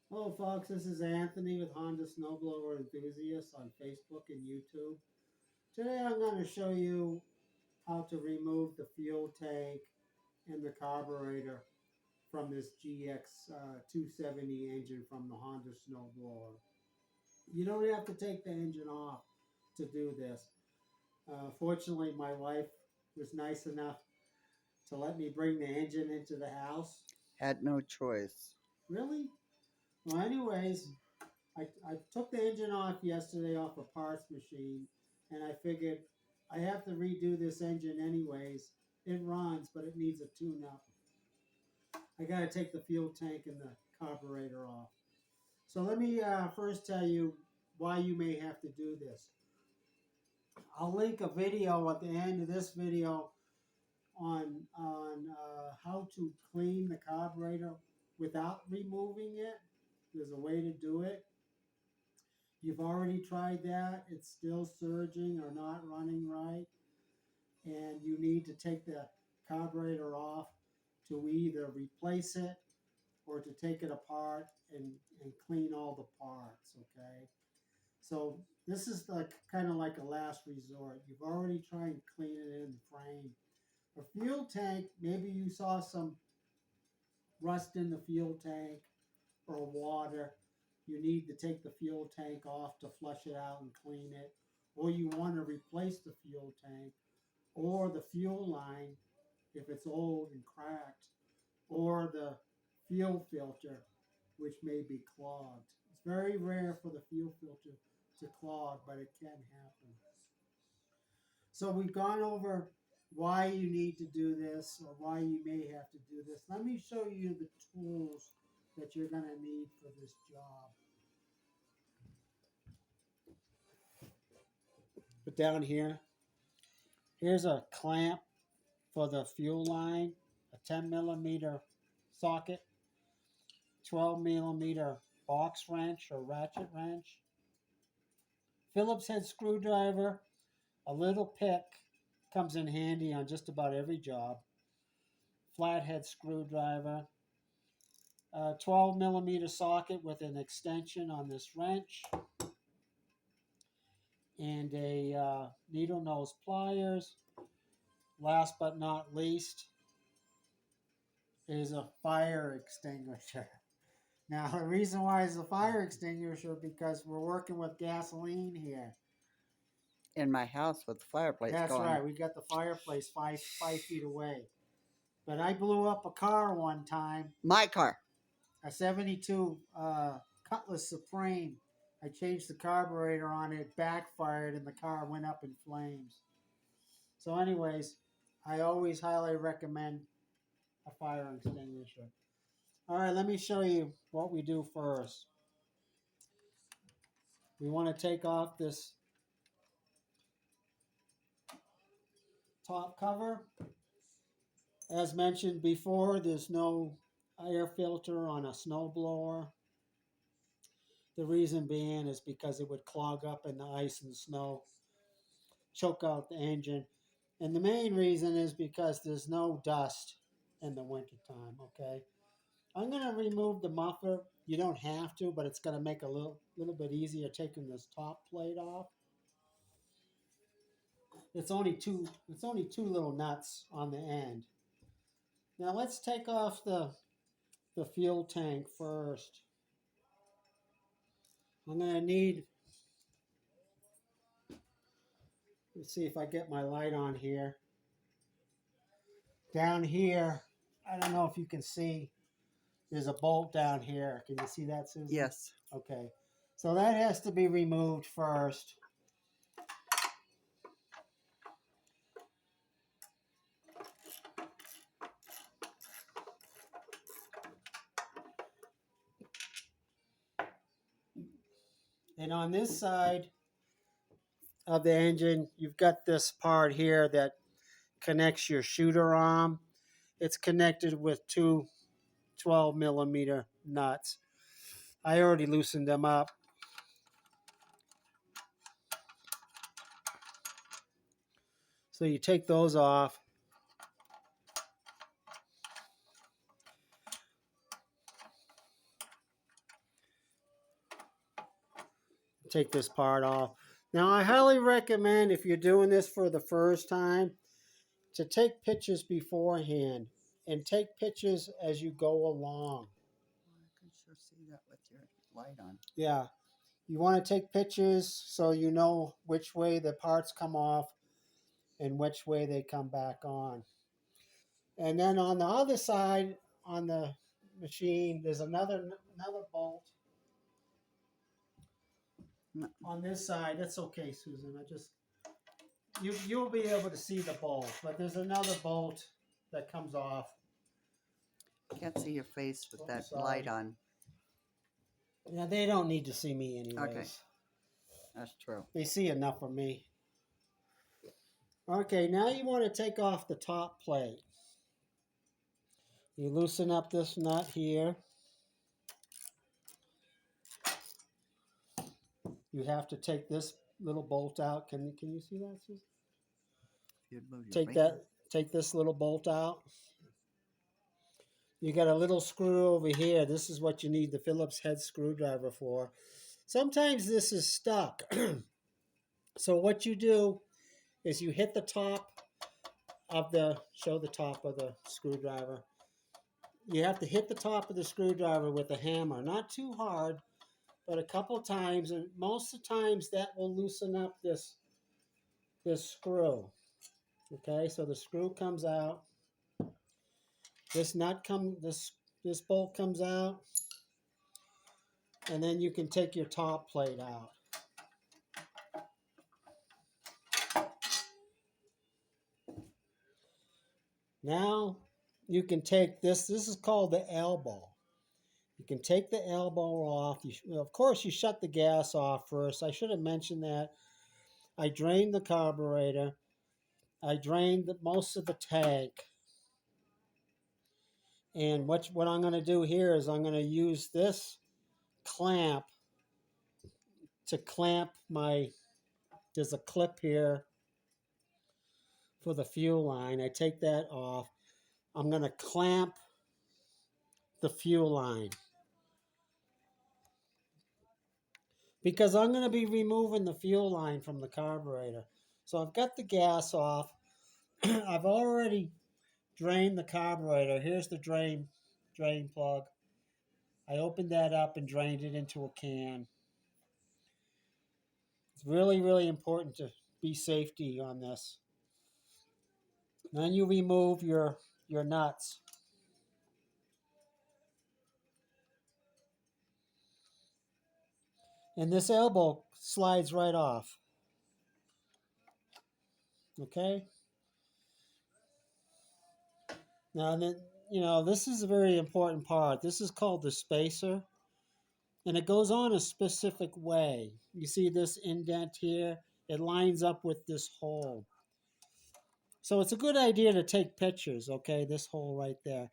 Hello folks, this is Anthony with Honda Snowblower Enthusiasts on Facebook and YouTube. Today I'm going to show you how to remove the fuel tank and the carburetor from this GX 270 engine from the Honda Snowblower. You don't have to take the engine off to do this. Fortunately, my wife was nice enough to let me bring the engine into the house. Had no choice. Really? Well, anyways, I took the engine off yesterday off a parts machine, and I figured I have to redo this engine anyways. It runs, but it needs a tune-up. I got to take the fuel tank and the carburetor off. So let me first tell you why you may have to do this. I'll link a video at the end of this video on how to clean the carburetor without removing it. There's a way to do it. You've already tried that, it's still surging or not running right, and you need to take the carburetor off to either replace it or to take it apart and clean all the parts, okay? So this is like kind of like a last resort. You've already tried to clean it in the frame. A fuel tank, maybe you saw some rust in the fuel tank or water. You need to take the fuel tank off to flush it out and clean it, or you want to replace the fuel tank or the fuel line if it's old and cracked, or the fuel filter, which may be clogged. It's very rare for the fuel filter to clog, but it can happen. So we've gone over why you need to do this or why you may have to do this. Let me show you the tools that you're going to need for this job. But down here, here's a clamp for the fuel line, a 10 millimeter socket, 12 millimeter box wrench or ratchet wrench, Phillips head screwdriver, a little pick, comes in handy on just about every job, flathead screwdriver, a 12 millimeter socket with an extension on this wrench, and a needle nose pliers. Last but not least is a fire extinguisher. Now, the reason why it's a fire extinguisher because we're working with gasoline here. In my house with the fireplace That's going. right. We got the fireplace five feet away. But I blew up a car one time, My car. a 72 Cutlass Supreme. I changed the carburetor on it, backfired, and the car went up in flames. So anyways, I always highly recommend a fire extinguisher. All right, let me show you what we do first. We want to take off this top cover. As mentioned before, there's no air filter on a snowblower. The reason being is because it would clog up in the ice and snow, choke out the engine. And the main reason is because there's no dust in the wintertime, okay? I'm going to remove the muffler. You don't have to, but it's going to make a little bit easier taking this top plate off. It's only two little nuts on the end. Now let's take off the fuel tank first. I'm going to need, let's see if I get my light on here. Down here, I don't know if you can see, there's a bolt down here. Can you see that, Susan? Yes. Okay. So that has to be removed first. And on this side of the engine, you've got this part here that connects your shooter arm. It's connected with two 12 millimeter nuts. I already loosened them up. So you take those off. take this part off. Now, I highly recommend, if you're doing this for the first time, to take pictures beforehand and take pictures as you go along. I can sure see that with your light on. Yeah, you want to take pictures so you know which way the parts come off and which way they come back on. And then on the other side, on the machine, there's another bolt. No. On this side, that's okay, Susan. You'll be able to see the bolt, but there's another bolt that comes off. Can't see your face with that Sorry. light on. Yeah, they don't need to see me anyways. Okay. That's true. They see enough of me. Okay, now you want to take off the top plate. You loosen up this nut here. You have to take this little bolt out. Can you see that, Susan? Take this little bolt out. You got a little screw over here. This is what you need the Phillips head screwdriver for. Sometimes this is stuck. So what you do is you hit the top of show the top of the screwdriver. You have to hit the top of the screwdriver with a hammer. Not too hard, but a couple times. And most of the times that will loosen up this screw. Okay, so the screw comes out. This bolt comes out. And then you can take your top plate out. Now you can take this is called the elbow. You can take the elbow off. Of course, you shut the gas off first. I should have mentioned that. I drained the carburetor. I drained most of the tank. And what I'm going to do here is I'm going to use this clamp to clamp there's a clip here for the fuel line. I take that off. I'm going to clamp the fuel line, because I'm going to be removing the fuel line from the carburetor. So I've got the gas off. I've already drained the carburetor. Here's the drain plug. I opened that up and drained it into a can. It's really, really important to be safety on this. Then you remove your nuts. And this elbow slides right off. Okay? Now then, this is a very important part. This is called the spacer. And it goes on a specific way. You see this indent here? It lines up with this hole. So it's a good idea to take pictures, okay? This hole right there.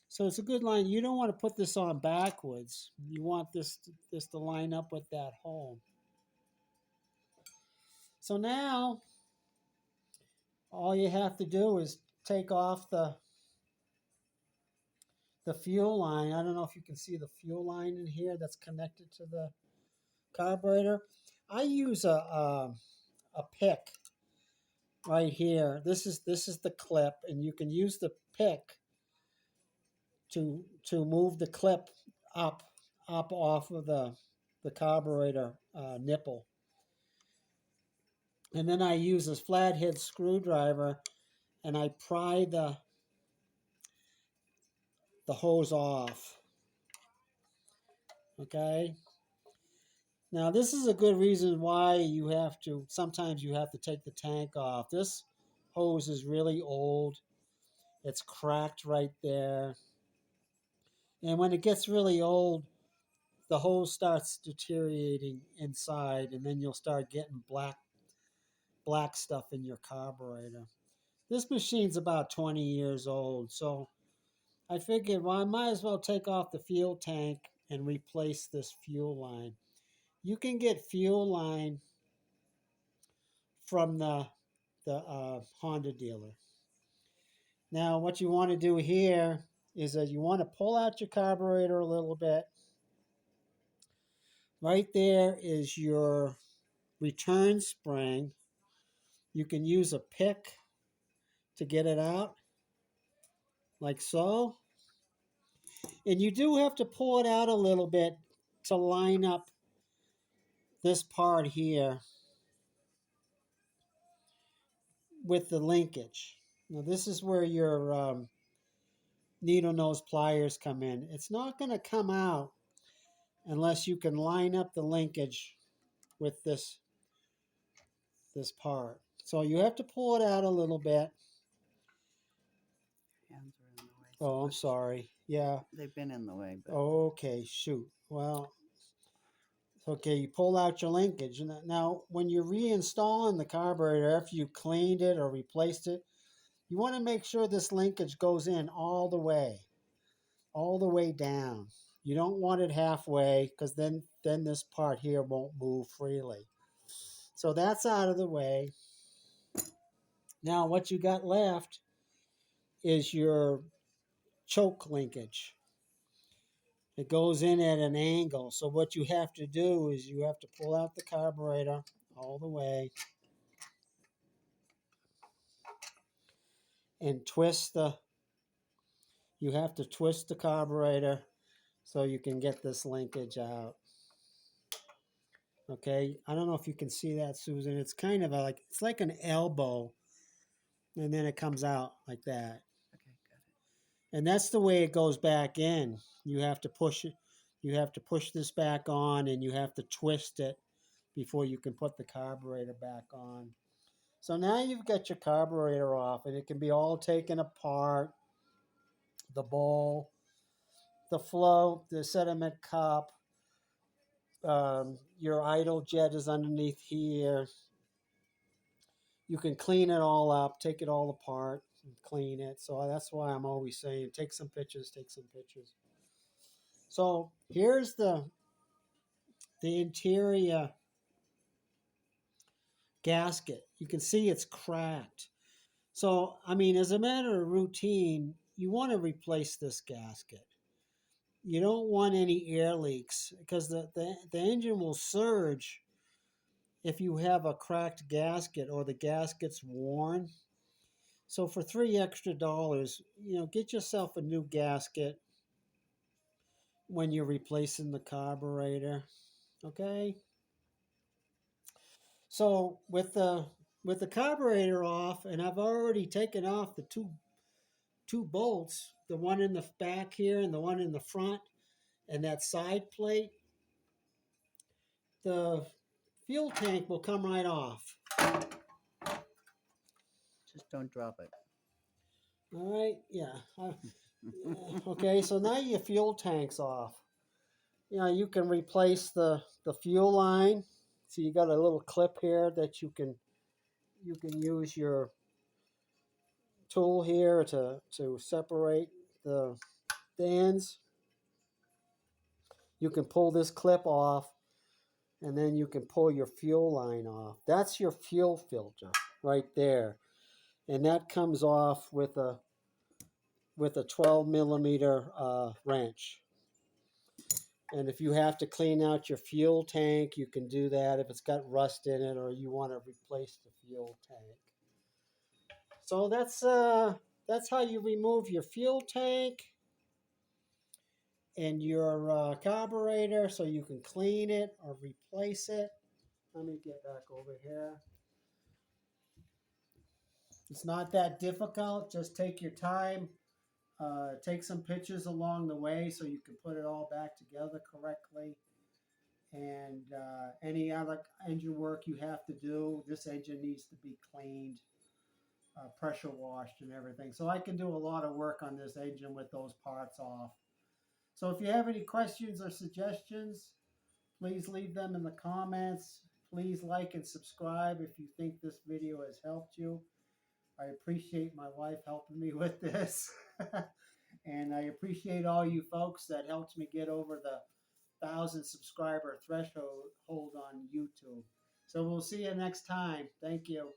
So it's a good line. You don't want to put this on backwards. You want this to line up with that hole. So now, all you have to do is take off the fuel line. I don't know if you can see the fuel line in here that's connected to the carburetor. I use a pick right here. This is the clip, and you can use the pick to move the clip up off of the carburetor nipple. And then I use this flathead screwdriver, and I pry the hose off. Okay. Now this is a good reason why sometimes you have to take the tank off. This hose is really old. It's cracked right there. And when it gets really old, the hose starts deteriorating inside, and then you'll start getting black stuff in your carburetor. This machine's about 20 years old, so I figured, well, I might as well take off the fuel tank and replace this fuel line. You can get fuel line from the Honda dealer. Now, what you want to do here is that you want to pull out your carburetor a little bit. Right there is your return spring. You can use a pick to get it out, like so. And you do have to pull it out a little bit to line up this part here with the linkage. Now this is where your needle nose pliers come in. It's not going to come out unless you can line up the linkage with this part. So you have to pull it out a little bit. Hands are in the way. So Oh, I'm much. sorry. Yeah. They've been in the way. But Okay, shoot. Well, okay, you pull out your linkage. Now, when you're reinstalling the carburetor after you cleaned it or replaced it, you want to make sure this linkage goes in all the way down. You don't want it halfway because then this part here won't move freely. So that's out of the way. Now what you got left is your choke linkage. It goes in at an angle. So what you have to do is you have to pull out the carburetor all the way and you have to twist the carburetor so you can get this linkage out. Okay, I don't know if you can see that, Susan. It's kind of it's like an elbow, and then it comes out like that. okay, got it. And that's the way it goes back in. You have to push it. You have to push this back on, and you have to twist it before you can put the carburetor back on. So now you've got your carburetor off, and it can be all taken apart. The bowl, the float, the sediment cup, your idle jet is underneath here. You can clean it all up, take it all apart, and clean it. So that's why I'm always saying, take some pictures, take some pictures. So here's the interior gasket. You can see it's cracked. So, I mean, as a matter of routine, you want to replace this gasket. You don't want any air leaks because the engine will surge if you have a cracked gasket or the gasket's worn. So for $3 extra, get yourself a new gasket when you're replacing the carburetor. Okay? So with the carburetor off, and I've already taken off the two bolts, the one in the back here and the one in the front, and that side plate, the fuel tank will come right off. Just don't drop it. All right, yeah. Okay, so now your fuel tank's off. You can replace the fuel line. So you got a little clip here that you can use your tool here to separate the ends. You can pull this clip off, and then you can pull your fuel line off. That's your fuel filter right there, and that comes off with a 12 millimeter wrench. And if you have to clean out your fuel tank, you can do that if it's got rust in it or you want to replace the fuel tank. So that's how you remove your fuel tank and your carburetor so you can clean it or replace it. Let me get back over here. It's not that difficult. Just take your time. Take some pictures along the way so you can put it all back together correctly. And any other engine work you have to do, this engine needs to be cleaned, pressure washed and everything. So I can do a lot of work on this engine with those parts off. So if you have any questions or suggestions, please leave them in the comments. Please like and subscribe if you think this video has helped you. I appreciate my wife helping me with this. And I appreciate all you folks that helped me get over the 1,000 subscriber threshold on YouTube. So we'll see you next time. Thank you.